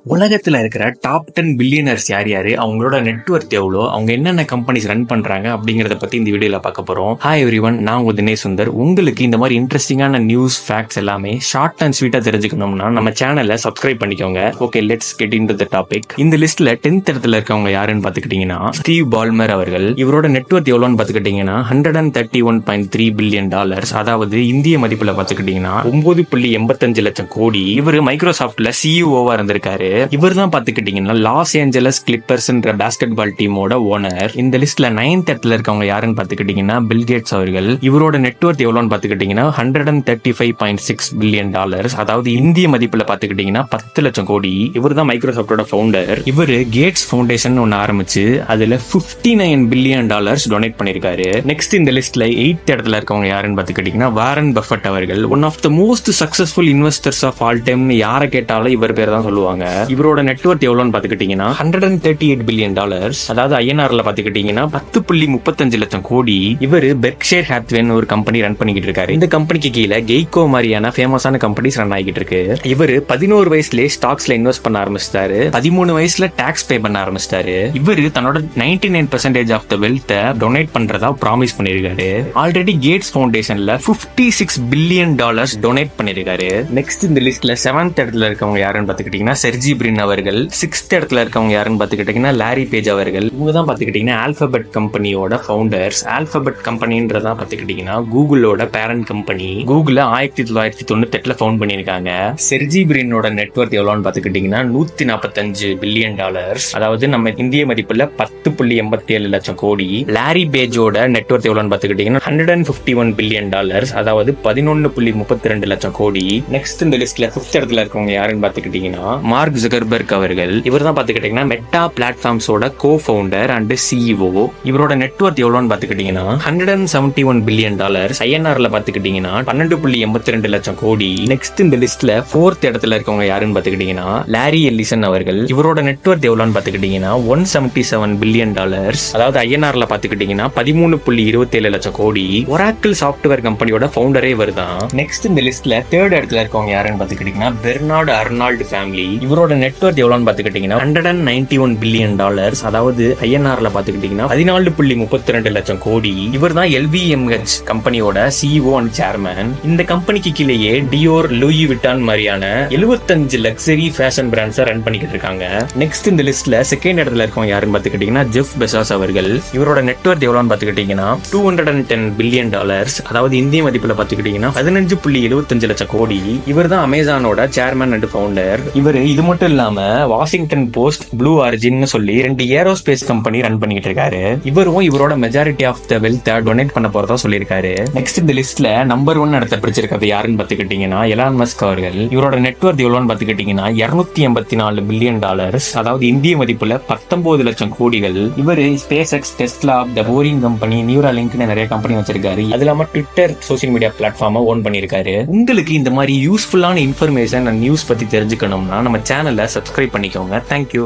உலகத்துல இருக்கிற top 10 billionaires யார் யாரு, அவங்களோட நெட்வொர்த் எவ்வளோ, அவங்க என்னென்ன கம்பெனிஸ் ரன் பண்றாங்க அப்படிங்கறத பத்தி இந்த வீடியோல பார்க்க போறோம். ஹாய் எவ்ரிவன், நான் உங்க தினேஷ் சுந்தர். உங்களுக்கு இந்த மாதிரி இன்ட்ரெஸ்டிங்கான நியூஸ் ஃபேக்ட்ஸ் எல்லாமே ஷார்ட் அண்ட் ஸ்வீட்டா தெரிஞ்சுக்கணும்னா நம்ம சேனலை சப்ஸ்கிரைப் பண்ணிக்கோங்க. Okay, let's get into the topic. இந்த லிஸ்ட்ல 10th இடத்துல இருக்கவங்க யாருன்னு பாத்துக்கிட்டீங்கன்னா ஸ்டீவ் பால்மர் அவர்கள். இவரோட நெட்வொர்த் எவ்வளோன்னு பாத்துக்கிட்டீங்கன்னா $131.3 பில்லியன். அதாவது இந்திய மதிப்புல பாத்துக்கிட்டீங்கன்னா 9.85 லட்சம் கோடி. இவர் மைக்ரோசாஃப்ட்ல சிஇஓவா இருந்திருக்காரு. இவர் தான் பாத்துக்கிட்டீங்கன்னா லாஸ் ஏஞ்சலஸ் கிளிப்பர்ஸ்ன்ற பாஸ்கெட் பால் டீமோட ஓனர். இந்த லிஸ்ட்ல 9th இடத்துல இருக்கவங்க யாருன்னு பாத்துக்கிட்டீங்கன்னா பில் கேட்ஸ் அவர்கள். இவரோட நெட்வொர்த் எவ்வளோன்னு பாத்துக்கிட்டீங்கன்னா $135.6 பில்லியன். அதாவது இந்திய மதிப்புல பாத்துக்கிட்டீங்கன்னா 10 லட்சம் கோடி. இவர் தான் மைக்ரோசாஃப்டோட ஃபவுண்டர். இவரு கேட்ஸ் ஃபவுண்டேஷன் ஒன்னு ஆரம்பிச்சு அதுல $59 பில்லியன் டொனேட் பண்ணிருக்காரு. நெக்ஸ்ட் இந்த லிஸ்ட்ல 8th இடத்துல இருக்கவங்க யாருன்னு பாத்துக்கிட்டீங்கன்னா வாரன் பஃபட் அவர்கள். One of the most successful investors of all time யாரை கேட்டாலும் இவர் பேர் தான் சொல்லுவாங்க. இவரோட நெட்வொர்த் எவ்வளோன்னு பாத்துக்கிட்டீங்கன்னா $138 பில்லியன். அதாவது ஐஎன்ஆர்ல பாத்துக்கிட்டீங்கன்னா 10.35 லட்சம் கோடி. இவர் பெர்க்ஷைர் ஹாத்வேன்னு ஒரு கம்பெனி ரன் பண்ணிக்கிட்டு இருக்காரு. இந்த கம்பெனிக்கு கீழே கெய்கோ மாதிரியான ஃபேமஸான கம்பெனிஸ் ரன் ஆகிட்டு இருக்கு. இவர் 11 வயசுல ஸ்டாக்ஸ்ல இன்வெஸ்ட் பண்ண ஆரம்பிச்சிட்டாரு. 13 வயசுல டாக்ஸ் பே பண்ண ஆரம்பிச்சிட்டாரு. இவர் தன்னோட 99% ஆஃப் த வெல்த் டொனேட் பண்றதா ப்ராமிஸ் பண்ணிருக்காரு. ஆல்ரெடி கேட்ஸ் ஃபவுண்டேஷன்ல $56 பில்லியன் டொனேட் பண்ணிருக்காரு. நெக்ஸ்ட் இந்த லிஸ்ட்ல 7th இடத்துல இருக்கவங்க யாருன்னு பாத்துக்கிட்டீங்கன்னா செர்ஜி பிரின் அவர்கள். 6th இடத்துல இருக்கவங்க யாருன்னு பாத்துக்கிட்டீங்கன்னா லாரி பேஜ் அவர்கள். இவங்க தான் பாத்துக்கிட்டீங்கன்னா ஆல்பபெட் கம்பெனியோட ஃபவுண்டர்ஸ். ஆல்பபெட் கம்பெனின்றதா பாத்துக்கிட்டீங்கன்னா கூகுளோட பேரண்ட் கம்பெனி. கூகுள 1998 ஃபவுண்ட் பண்ணிருக்காங்க. செர்ஜி பிரினோட நெட்வொர்த் எவ்வளோன்னு பாத்துக்கிட்டீங்கன்னா $145 பில்லியன். அதாவது நம்ம இந்திய மதிப்புல 10.87 லட்சம் கோடி. லாரி பேஜோட நெட்வொர்த் எவ்வளோன்னு பாத்துக்கிட்டீங்கன்னா $151 பில்லியன். அதாவது 11.32 லட்சம் கோடி. நெக்ஸ்ட் இந்த லிஸ்ட்ல 5th இடத்துல இருக்கவங்க யாருன்னு பாத்துக்கிட்டீங்கன்னா மார்க் ஜுகர்பர்க் அவர்கள். இவர் தான் பாத்துக்கிட்டீங்கன்னா மெட்டா பிளாட்ஃபார்ம்ஸோட கோ ஃபவுண்டர் அண்ட் சிஇஓ. இவரோட நெட்வொர்த் எவ்வளோன்னு பாத்துக்கிட்டீங்கன்னா $171 பில்லியன். ஐஎன்ஆர்ல பாத்துக்கிட்டீங்கன்னா 12.82 லட்சம் கோடி. நெக்ஸ்ட் இந்த லிஸ்ட்ல 4th இடத்துல இருக்கவங்க யாருன்னு பாத்துக்கிட்டீங்கன்னா லாரி எல்லிசன் அவர்கள். இவரோட நெட்வொர்த் எவ்வளோன்னு பாத்துக்கிட்டீங்கன்னா $177 பில்லியன். அதாவது ஐஎன்ஆர்ல பாத்துக்கிட்டீங்கன்னா 13.27 லட்சம் கோடி. ஒராக்கிள் சாஃப்ட்வேர் கம்பெனியோட ஃபவுண்டரே இவர் தான். நெக்ஸ்ட் இந்த லிஸ்ட்ல 3rd இடத்துல இருக்கவங்க யாருன்னு பாத்துக்கிட்டீங்கன்னா பெர்னார்ட் அர்னால்ட் ஃபேமிலி. இவரோட நெட்வொர்த் எவ்வளோன்னு பாத்துக்கிட்டீங்கன்னா $191 பில்லியன். அதாவது ஐஎன்ஆர்ல பாத்துக்கிட்டீங்கன்னா 14.32 லட்சம் கோடி. இவர் தான் LVMH கம்பெனியோட சிஇஓ அண்ட் சேர்மன். இந்த கம்பெனிக்கு கீழேயே டியோர், லூயி விட்டான் மாதிரியான 75 லக்ஸரி ஃபேஷன் பிராண்ட்ஸை ரன் பண்ணிக்கிட்டு இருக்காங்க. நெக்ஸ்ட் இந்த லிஸ்ட்ல 2nd இடத்துல இருக்கவங்க யாருன்னு பாத்துக்கிட்டீங்கன்னா ஜெஃப் பெசாஸ் அவர்கள். இவரோட நெட்வொர்த் எவ்வளோன்னு பாத்துக்கிட்டீங்கன்னா $210 பில்லியன். அதாவது இந்திய மதிப்புல பாத்துக்கிட்டீங்கன்னா 15.75 லட்சம் கோடி. இவர் தான் அமேசானோட சேர்மன் அண்ட் ஃபவுண்டர். இவர் இது மட்டும் இல்லாம வாஷிங்டன் போஸ்ட், ப்ளூ ஆரிஜின் சொல்லி 2 ஏரோஸ்பேஸ் கம்பெனி ரன் பண்ணிட்டு இருக்காரு. இவரும் இவரோட majority of the wealth donate பண்ண போறதா சொல்லியிருக்காரு. நெக்ஸ்ட் இந்த லிஸ்ட்ல நம்பர் 1 இடத்தை பிடிச்சிருக்கிறது யாருன்னு பாத்துக்கிட்டீங்கன்னா எலான் மஸ்க் அவர்கள். இவரோட நெட்வொர்த் எவ்வளோன்னு பாத்துக்கிட்டீங்கன்னா $284 பில்லியன். அதாவது இந்திய மதிப்புல 19 லட்சம் கோடிகள். இவர் ஸ்பேஸ் எக்ஸ், டெஸ்லா, த போரிங் கம்பெனி, நியூராலிங்க்னு நிறைய கம்பெனி வச்சிருக்காரு. அது இல்லாம ட்விட்டர் சோசியல் மீடியா பிளாட்ஃபார்மை ஓன் பண்ணிருக்காரு. உங்களுக்கு இந்த மாதிரி யூஸ்ஃபுல்லான இன்ஃபர்மேஷன் அண்ட் நியூஸ் பத்தி தெரிஞ்சுக்கணும்னா நம்ம சேனலை சப்ஸ்கிரைப் பண்ணிக்கோங்க. தேங்க்யூ.